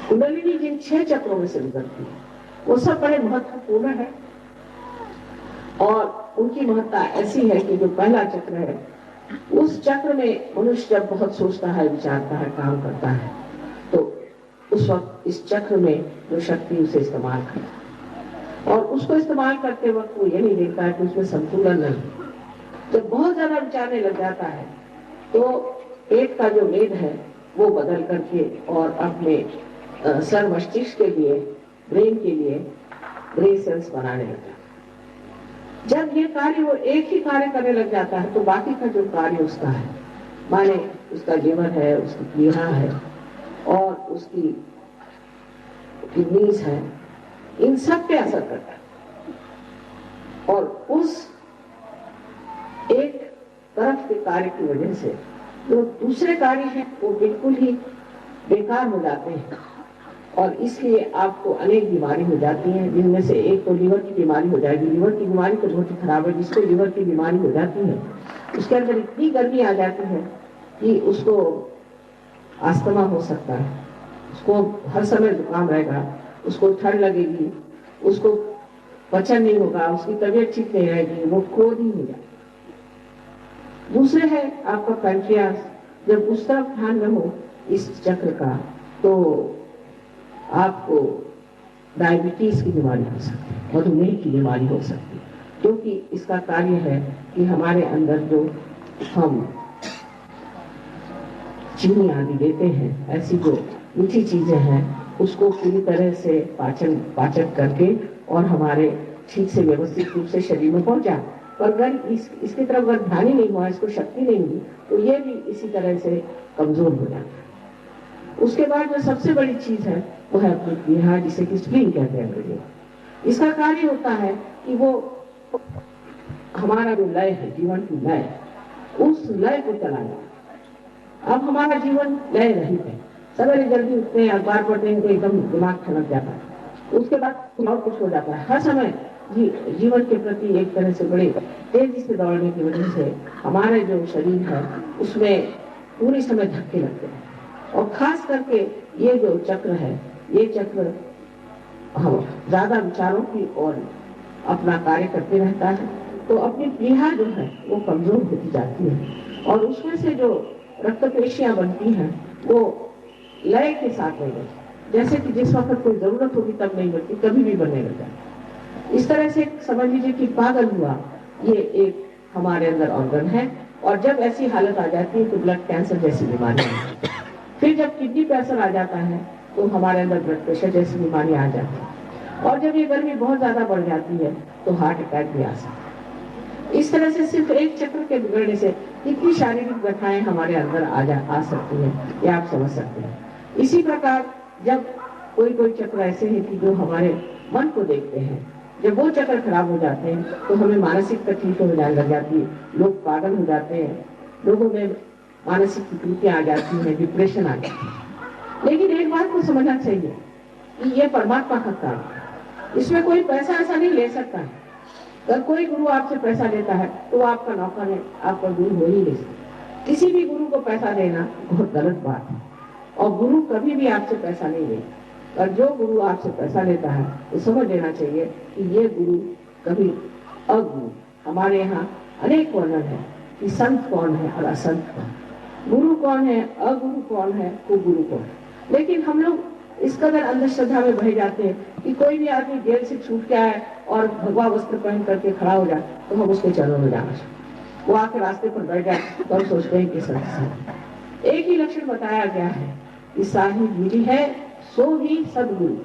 कुंडलिनी जिन 6 चक्रों में से गुजरती है वो सब बड़े महत्वपूर्ण है और उनकी महत्ता ऐसी है कि जो पहला चक्र है उस चक्र में मनुष्य जब बहुत सोचता है, विचारता है, काम करता है तो उस वक्त इस चक्र में जो शक्ति उसे इस्तेमाल करता है और उसको इस्तेमाल करते वक्त वो ये नहीं देखता है कि उसमें संतुलन नहीं। जब बहुत ज्यादा विचारने लग जाता है तो पेट का जो वेद है वो बदल करके और अपने सर मस्तिष्क के लिए, ब्रेन के लिए ब्रेन सेल्स बनाने लगता है। जब ये कार्य वो एक ही कार्य करने लग जाता है तो बाकी का जो कार्य उसका है, माने उसका लिवर है, उसकी प्लीहा है और उसकी किडनीज है, इन सब पे असर करता है और उस एक तरफ के कार्य की वजह से जो दूसरे कार्य हैं वो बिल्कुल ही बेकार हो जाते हैं और इसलिए आपको अनेक बीमारी हो जाती है, जिनमें से एक तो लीवर की बीमारी हो जाएगी। लीवर की बीमारी तो बहुत ही खराब है। जिसको लीवर की बीमारी हो जाती है उसके अंदर इतनी गर्मी आ जाती है कि उसको अस्थमा हो सकता है, उसको हर समय जुकाम रहेगा, उसको ठंड लगेगी, उसको पचन नहीं होगा, उसकी तबीयत ठीक नहीं रहेगी, वो क्रोध ही हो जाएगा। दूसरे है आपका पैंक्रियास। जब उस तरफ ध्यान न हो इस चक्र का तो आपको डायबिटीज की बीमारी हो सकती है, मधुमेह की बीमारी हो सकती है, क्योंकि इसका कार्य है कि हमारे अंदर जो हम चीनी आदि लेते हैं, ऐसी जो मीठी चीजें हैं उसको पूरी तरह से पाचन करके और हमारे ठीक से व्यवस्थित रूप से शरीर में पहुंचा। पर अगर इसकी तरफ अगर ध्यान ही नहीं हुआ, इसको शक्ति नहीं हुई तो ये भी इसी तरह से कमजोर हो जाता है। उसके बाद जो सबसे बड़ी चीज है वो है अपनी प्लीहा, जिसे कि स्प्लीन कहते हैं अंग्रेजी में। इसका कार्य होता है कि वो हमारा जो लय है, जीवन की लय, उस लय को चलाना। अब हमारा जीवन लय रहित है, सवेरे जल्दी उठते हैं, अखबार पढ़ते हैं तो एकदम दिमाग ठनक जाता है, उसके बाद और कुछ हो जाता है। हर समय जीवन के प्रति एक तरह से बड़े तेजी से दौड़ने की वजह से हमारे जो शरीर है उसमें पूरी समय धक्के लगते हैं और खास करके ये जो चक्र है, ये चक्र हम ज्यादा विचारों की ओर अपना कार्य करते रहता है तो अपनी प्लीहा जो है वो कमजोर होती जाती है और उसमें से जो रक्त पेशियां बनती हैं वो लय के साथ नहीं बनती, जैसे कि जिस वक्त कोई जरूरत होगी तब नहीं बनती, कभी भी बनने लग जाती। इस तरह से समझ लीजिए कि पागल हुआ ये एक हमारे अंदर ऑर्गन है और जब ऐसी हालत आ जाती है तो ब्लड कैंसर जैसी बीमारी आ जाती है। फिर जब किडनी पे असर आ जाता है तो हमारे अंदर ब्लड प्रेशर जैसी बीमारी आ जाती है और जब ये गर्मी बहुत ज्यादा बढ़ जाती है तो हार्ट अटैक भी आ सकता है। इस तरह से सिर्फ एक चक्र के बिगड़ने से कितनी शारीरिक व्यथाएं हमारे अंदर आ सकती हैं, ये आप समझ सकते हैं। इसी प्रकार जब कोई चक्र ऐसे हैं कि जो हमारे मन को देखते हैं, जब वो चक्र खराब हो जाते हैं तो हमें मानसिक तकलीफें हो जाने लग जाती है, लोग पागल हो जाते हैं, लोगों में मानसिक विकृतियां आ जाती हैं, डिप्रेशन आ जाती है। लेकिन एक बात को समझना चाहिए कि ये परमात्मा का काम है, इसमें कोई पैसा ऐसा नहीं ले सकता है। अगर कोई गुरु आपसे पैसा लेता है तो वो आपका नौकर है, आपका गुरु हो ही नहीं सकता। किसी भी गुरु को पैसा देना बहुत गलत बात है और गुरु कभी भी आपसे पैसा नहीं लेता। और जो गुरु आपसे पैसा लेता है तो समझ लेना चाहिए कि ये गुरु कभी अगुरु। हमारे यहाँ अनेक वर्णन है कि संत कौन है और असंत कौन है, गुरु कौन है, अगुरु कौन है, कुगुरु कौन है। लेकिन हम लोग इस कदर अंधश्रद्धा में बह जाते हैं कि कोई भी आदमी जेल से छूट के आए और भगवा वस्त्र पहन करके खड़ा हो जाए तो हम उसके चरणों में जाना चाहिए। वो आके रास्ते पर बैठ जाए तो हम सोचते हैं कि संत। एक ही लक्षण बताया गया है कि साहिब मिली है सो ही सदगुरु,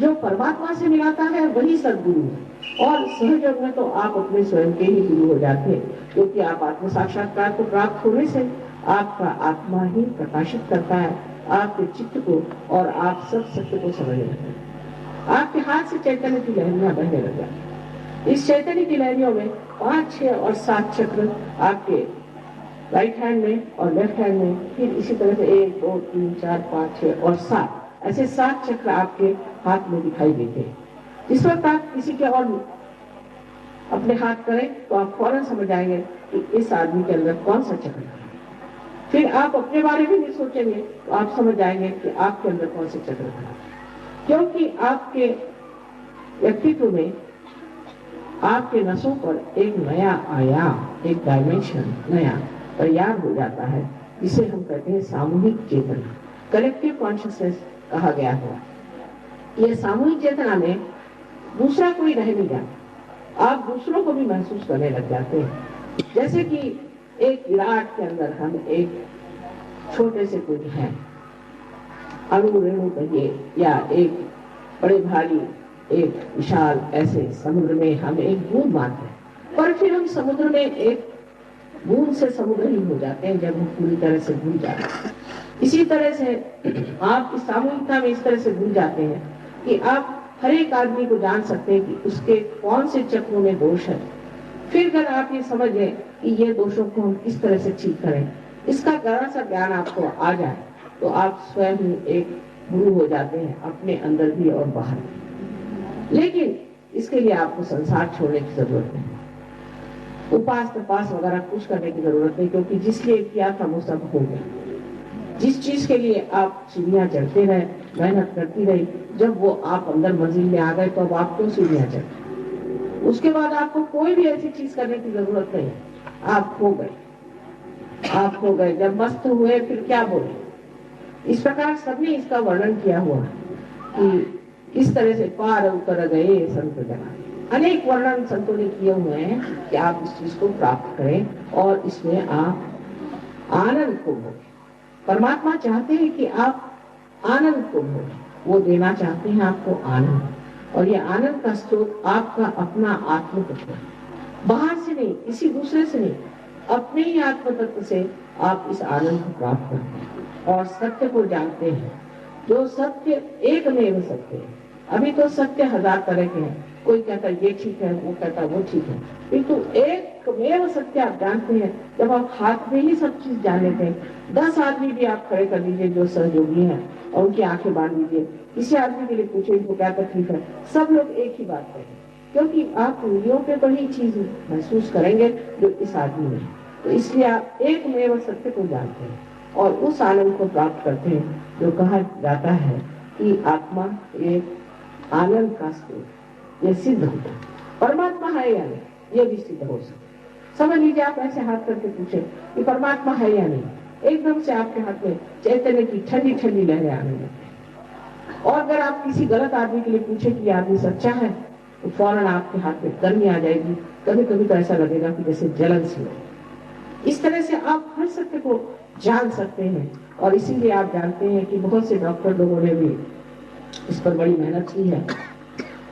जो परमात्मा से मिलाता है वही सदगुरु है। और सहज योग में तो आप अपने स्वयं के ही गुरु हो जाते हैं, क्योंकि आप आत्म साक्षात्कार को प्राप्त होने से आपका आत्मा ही प्रकाशित करता है आपके चित्त को और आप सब सत्य को समझने लगते हैं। आपके हाथ से चैतन्य की लहरियां बहने लग जाती। इस चैतन्य की लहरियों में 5, 6 और 7 चक्र आपके राइट हैंड में और लेफ्ट हैंड में, फिर इसी तरह से 1, 2, 3, 4, 5, 6 और 7 ऐसे 7 चक्र आपके हाथ में दिखाई देते हैं। जिस वक्त आप किसी के और अपने हाथ करें तो आप फौरन समझ आएंगे कि इस आदमी के अंदर कौन सा चक्र है। फिर आप अपने बारे में भी सोचेंगे तो आप समझ जाएंगे कि आपके अंदर कौन से चक्र खड़ा है, क्योंकि आपके व्यक्तित्व में आपके नसों पर एक नया आयाम, एक डायमेंशन नया तैयार हो जाता है, जिसे हम कहते हैं सामूहिक चेतना, कलेक्टिव कॉन्शियसनेस कहा गया है। ये सामूहिक चेतना में दूसरा कोई रह नहीं जाता, आप दूसरों को भी महसूस करने लग जाते हैं। जैसे कि एक विराट के अंदर हम एक छोटे से कुछ हैं, अणु रेणु कहिए, या एक बड़े भारी एक विशाल ऐसे समुद्र में हम एक बूंद मात्र हैं, पर फिर हम समुद्र में एक बूंद से समुद्र ही हो जाते हैं जब हम पूरी तरह से भूल जाते हैं। इसी तरह से आप इस सामूहिकता में इस तरह से भूल जाते हैं कि आप हर एक आदमी को जान सकते हैं कि उसके कौन से चक्रों में दोष है। फिर अगर आप ये समझ लें कि ये दोषों को हम किस तरह से ठीक करें, इसका जरा सा ज्ञान आपको आ जाए तो आप स्वयं ही एक गुरु हो जाते हैं, अपने अंदर भी और बाहर भी। लेकिन इसके लिए आपको संसार छोड़ने की जरूरत नहीं, उपास तपास वगैरह कुछ करने की जरूरत नहीं, क्योंकि जिसलिए किया था वो सब हो गया। जिस चीज के लिए आप सीढ़ियां चढ़ते रहे, मेहनत करती रही, जब वो आप अंदर मंजिल में आ गए तो अब आप क्यों सीढ़ियां चढ़ते? उसके बाद आपको कोई भी ऐसी चीज करने की जरूरत नहीं, आप हो गए, आप हो गए। जब मस्त हुए फिर क्या बोले? इस प्रकार सबने इसका वर्णन किया हुआ कि किस तरह से पार उतर गए संत जना। अनेक वर्णन संतों ने किए हुए हैं कि आप इस चीज को प्राप्त करें और इसमें आप आनंद को भोगें। परमात्मा चाहते हैं कि आप आनंद को भोगें, वो देना चाहते हैं आपको आनंद, और ये आनंद का स्रोत आपका अपना आत्म तत्व है, बाहर से नहीं, किसी दूसरे से नहीं, अपने ही आत्म तत्व से आप इस आनंद को प्राप्त करते हैं और सत्य को जानते हैं। जो सत्य एकमेव सत्य है। अभी तो सत्य हजार तरह के हैं, कोई कहता ये ठीक है, वो कहता वो ठीक है, किंतु एकमेव सत्य आप जानते हैं। जब आप हाथ में ही सब चीज जान लेते हैं, 10 आदमी भी आप खड़े कर लीजिए जो सहयोगी हैं और उनकी आंखें बांध लीजिए, किसी आदमी के लिए पूछे इनको क्या तकलीफ है, सब लोग एक ही बात करेंगे, क्योंकि आप उंगलियों पे तो ही चीज महसूस करेंगे जो इस आदमी में। तो इसलिए आप एकमेव सत्य को जानते हैं और उस आनंद को प्राप्त करते हैं जो कहा जाता है कि आत्मा एक आनंद का स्रोत, ये सिद्ध होता है। परमात्मा है या नहीं, ये भी सिद्ध हो सकता। समझ लीजिए, आप ऐसे हाथ करके पूछे कि परमात्मा है या नहीं, एकदम से आपके हाथ में चैतन्य की ठंडी ठंडी लहरें आने लगती। और अगर आप किसी गलत आदमी के लिए पूछे कि आदमी सच्चा है तो फौरन आपके हाथ में गर्मी आ जाएगी। कभी कभी तो ऐसा लगेगा कि जैसे जलन सी हो। इस तरह से आप हर सत्य को जान सकते हैं और इसीलिए आप जानते हैं कि बहुत से डॉक्टर लोगों ने भी इस पर बड़ी मेहनत की है।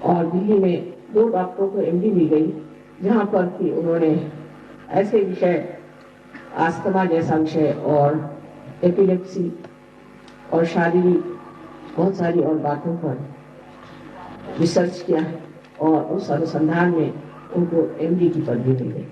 और दिल्ली में 2 डॉक्टरों को MD दी गई, जहां पर कि उन्होंने ऐसे विषय, अस्थमा जैसा विषय और एपिलेप्सी और शारीरिक बहुत सारी और बातों पर रिसर्च किया है और उस अनुसंधान में उनको MD की पदवी मिल गई।